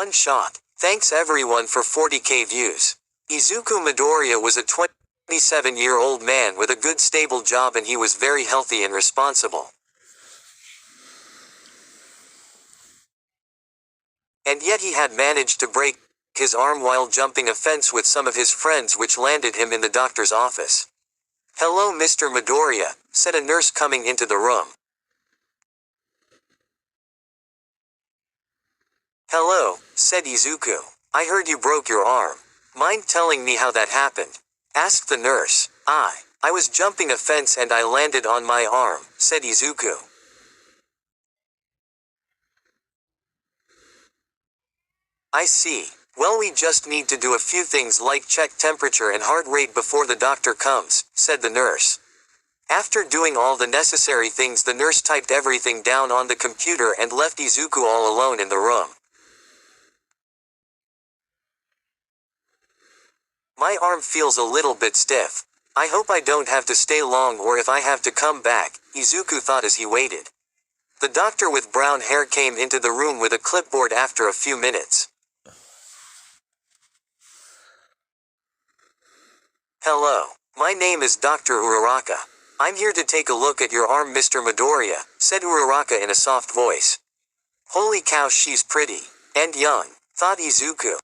One shot. Thanks everyone for 40k views. Izuku Midoriya was a 27-year-old man with a good stable job, and he was very healthy and responsible. And yet he had managed to break his arm while jumping a fence with some of his friends, which landed him in the doctor's office. "Hello, Mr. Midoriya," said a nurse coming into the room. "Hello," said Izuku. "I heard you broke your arm. Mind telling me how that happened?" asked the nurse. I was jumping a fence and I landed on my arm," said Izuku. "I see. Well, we just need to do a few things like check temperature and heart rate before the doctor comes," said the nurse. After doing all the necessary things, the nurse typed everything down on the computer and left Izuku all alone in the room. "My arm feels a little bit stiff. I hope I don't have to stay long, or if I have to come back," Izuku thought as he waited. The doctor with brown hair came into the room with a clipboard after a few minutes. "Hello. My name is Dr. Uraraka. I'm here to take a look at your arm, Mr. Midoriya," said Uraraka in a soft voice. "Holy cow, she's pretty. And young," thought Izuku.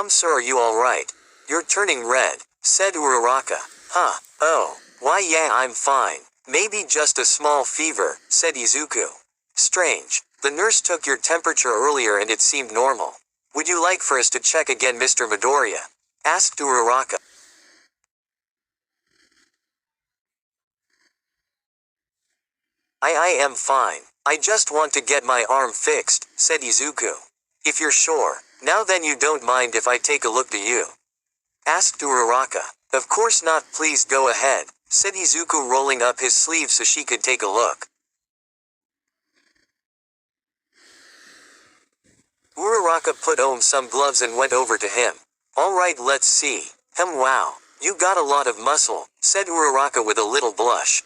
Sir, are you alright? You're turning red," said Uraraka. "Huh, oh, why yeah, I'm fine. Maybe just a small fever," said Izuku. "Strange. The nurse took your temperature earlier and it seemed normal. Would you like for us to check again, Mr. Midoriya?" asked Uraraka. I am fine. I just want to get my arm fixed," said Izuku. "If you're sure. Now then, you don't mind if I take a look, do you?" asked Uraraka. "Of course not, please go ahead," said Izuku, rolling up his sleeve so she could take a look. Uraraka put on some gloves and went over to him. "Alright, let's see. Wow, you got a lot of muscle," said Uraraka with a little blush.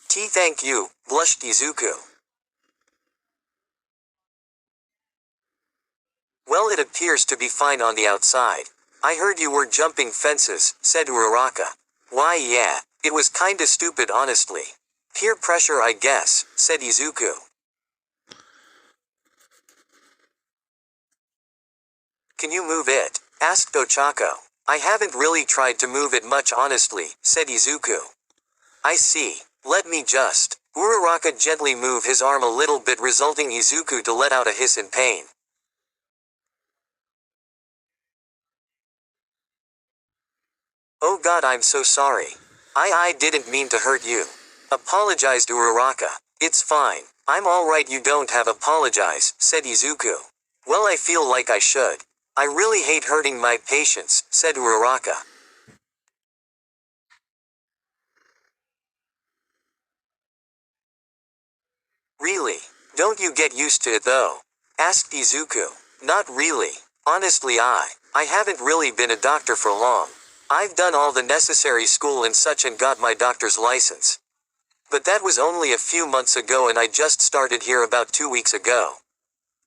Thank you," blushed Izuku. "Well, it appears to be fine on the outside. I heard you were jumping fences," said Uraraka. "Why yeah, it was kinda stupid honestly. Peer pressure, I guess," said Izuku. "Can you move it?" asked Ochako. "I haven't really tried to move it much honestly," said Izuku. "I see. Let me just." Uraraka gently moved his arm a little bit, resulting Izuku to let out a hiss in pain. "Oh god, I'm so sorry. I didn't mean to hurt you," apologized Uraraka. "It's fine. I'm alright, you don't have apologize," said Izuku. "Well, I feel like I should. I really hate hurting my patients," said Uraraka. "Really? Don't you get used to it though?" asked Izuku. "Not really. Honestly, I haven't really been a doctor for long. I've done all the necessary school and such and got my doctor's license. But that was only a few months ago and I just started here about 2 weeks ago.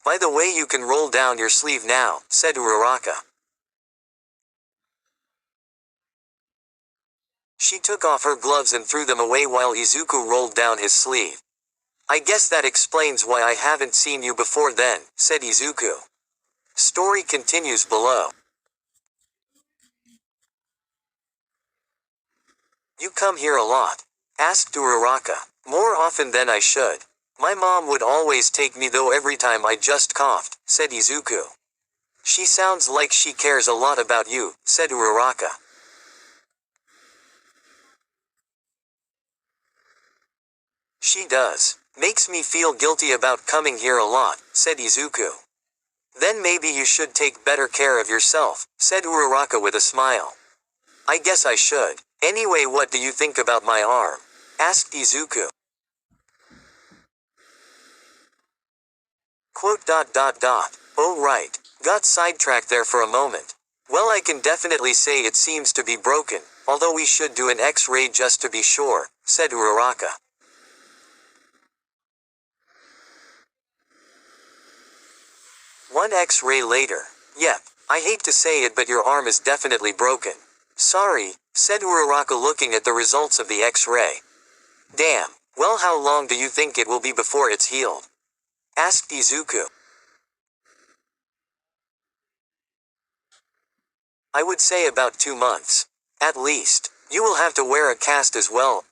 By the way, you can roll down your sleeve now," said Uraraka. She took off her gloves and threw them away while Izuku rolled down his sleeve. "I guess that explains why I haven't seen you before then," said Izuku. Story continues below. "You come here a lot?" asked Uraraka. "More often than I should. My mom would always take me though every time I just coughed," said Izuku. "She sounds like she cares a lot about you," said Uraraka. "She does. Makes me feel guilty about coming here a lot," said Izuku. "Then maybe you should take better care of yourself," said Uraraka with a smile. "I guess I should. Anyway, what do you think about my arm?" asked Izuku. "Oh right. Got sidetracked there for a moment. Well, I can definitely say it seems to be broken, although we should do an X-ray just to be sure," said Uraraka. One X-ray later. Yep, I hate to say it but your arm is definitely broken. Sorry, said Uraraka looking at the results of the X-ray. Damn, well how long do you think it will be before it's healed? Asked Izuku. I would say about 2 months. At least. You will have to wear a cast as well,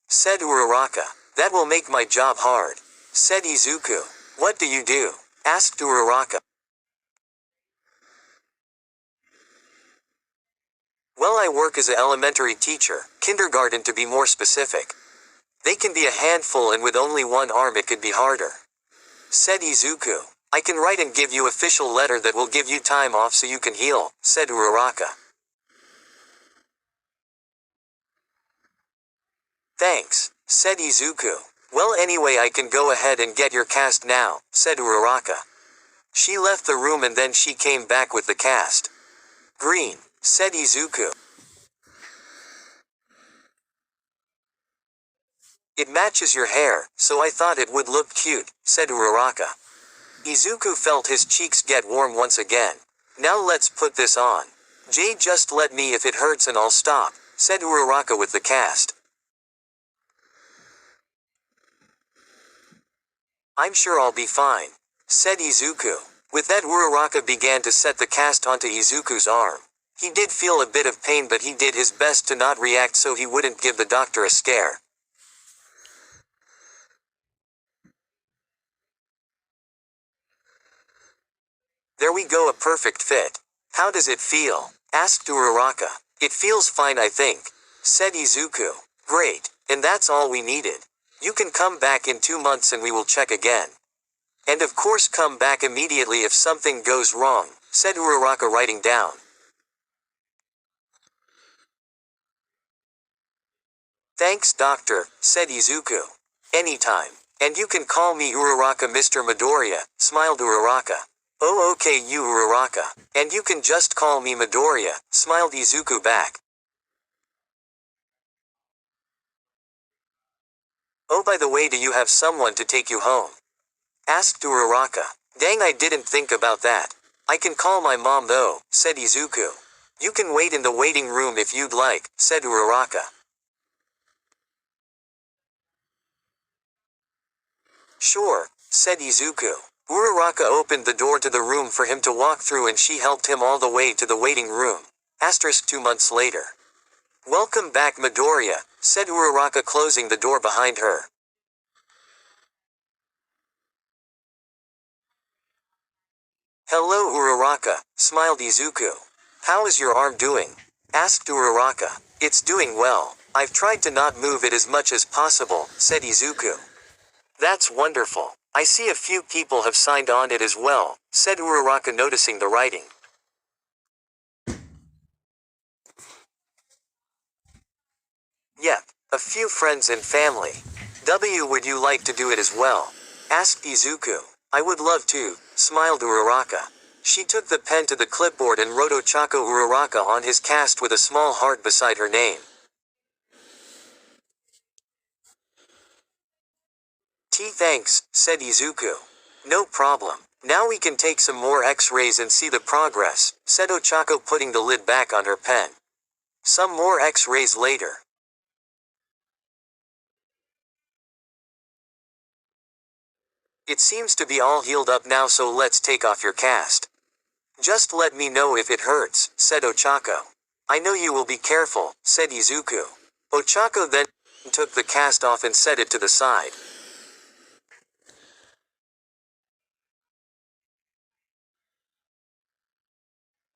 said Uraraka. That will make my job hard. Said Izuku. What do you do? Asked Uraraka. Well, I work as an elementary teacher, kindergarten to be more specific. They can be a handful and with only one arm it could be harder. Said Izuku. I can write and give you official letter that will give you time off so you can heal, said Uraraka. Thanks, said Izuku. Well anyway I can go ahead and get your cast now, said Uraraka. She left the room and then she came back with the cast. Green, said Izuku. It matches your hair, so I thought it would look cute, said Uraraka. Izuku felt his cheeks get warm once again. Now let's put this on. Jay just let me if it hurts and I'll stop, said Uraraka with the cast. I'm sure I'll be fine, said Izuku. With that Uraraka began to set the cast onto Izuku's arm. He did feel a bit of pain but he did his best to not react so he wouldn't give the doctor a scare. There we go, a perfect fit. How does it feel? Asked Uraraka. It feels fine I think, said Izuku. Great, and that's all we needed. You can come back in 2 months and we will check again. And of course come back immediately if something goes wrong, said Uraraka writing down. Thanks doctor, said Izuku. Anytime. And you can call me Uraraka Mr. Midoriya, smiled Uraraka. Oh okay you Uraraka. And you can just call me Midoriya, smiled Izuku back. Oh by the way do you have someone to take you home? Asked Uraraka. Dang I didn't think about that. I can call my mom though, said Izuku. You can wait in the waiting room if you'd like, said Uraraka. Sure, said Izuku. Uraraka opened the door to the room for him to walk through and she helped him all the way to the waiting room. 2 months later. Welcome back Midoriya, said Uraraka closing the door behind her. Hello Uraraka, smiled Izuku. How is your arm doing? Asked Uraraka. It's doing well. I've tried to not move it as much as possible, said Izuku. That's wonderful. I see a few people have signed on it as well, said Uraraka noticing the writing. Yep, a few friends and family. Would you like to do it as well? Asked Izuku. I would love to, smiled Uraraka. She took the pen to the clipboard and wrote Ochako Uraraka on his cast with a small heart beside her name. Thanks, said Izuku. No problem. Now we can take some more X-rays and see the progress, said Ochako putting the lid back on her pen. Some more X-rays later. It seems to be all healed up now so let's take off your cast. Just let me know if it hurts, said Ochako. I know you will be careful, said Izuku. Ochako then took the cast off and set it to the side.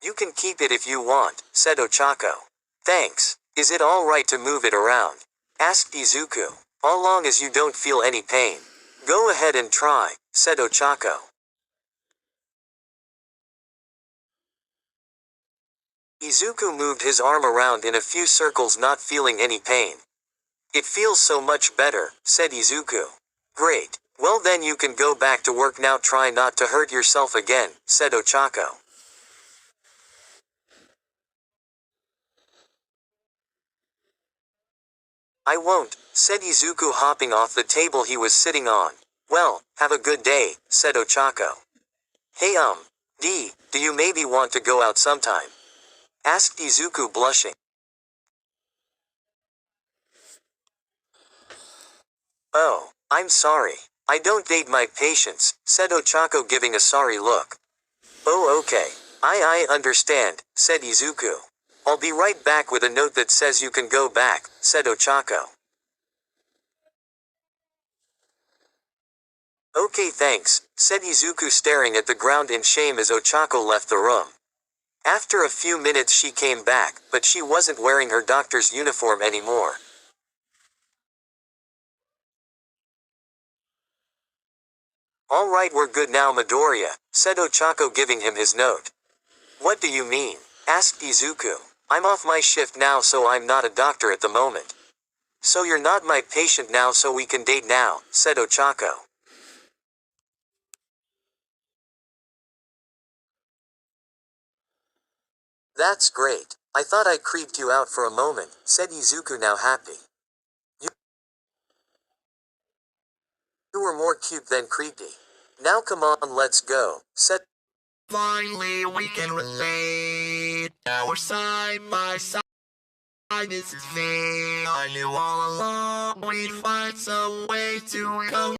You can keep it if you want, said Ochako. Thanks. Is it alright to move it around? Asked Izuku. All long as you don't feel any pain. Go ahead and try, said Ochako. Izuku moved his arm around in a few circles not feeling any pain. It feels so much better, said Izuku. Great. Well then you can go back to work now try not to hurt yourself again, said Ochako. I won't, said Izuku hopping off the table he was sitting on. Well, have a good day, said Ochako. Hey do you maybe want to go out sometime? Asked Izuku blushing. Oh, I'm sorry. I don't date my patients, said Ochako giving a sorry look. Oh okay. I understand, said Izuku. I'll be right back with a note that says you can go back, said Ochako. Okay thanks, said Izuku staring at the ground in shame as Ochako left the room. After a few minutes she came back, but she wasn't wearing her doctor's uniform anymore. Alright we're good now Midoriya, said Ochako giving him his note. What do you mean? Asked Izuku. I'm off my shift now so I'm not a doctor at the moment. So you're not my patient now so we can date now, said Ochako. That's great. I thought I creeped you out for a moment, said Izuku now happy. You were more cute than creepy. Now come on let's go, said. Finally, we can relate. Now we're side by side. This is me. I knew all along we'd find some way to come.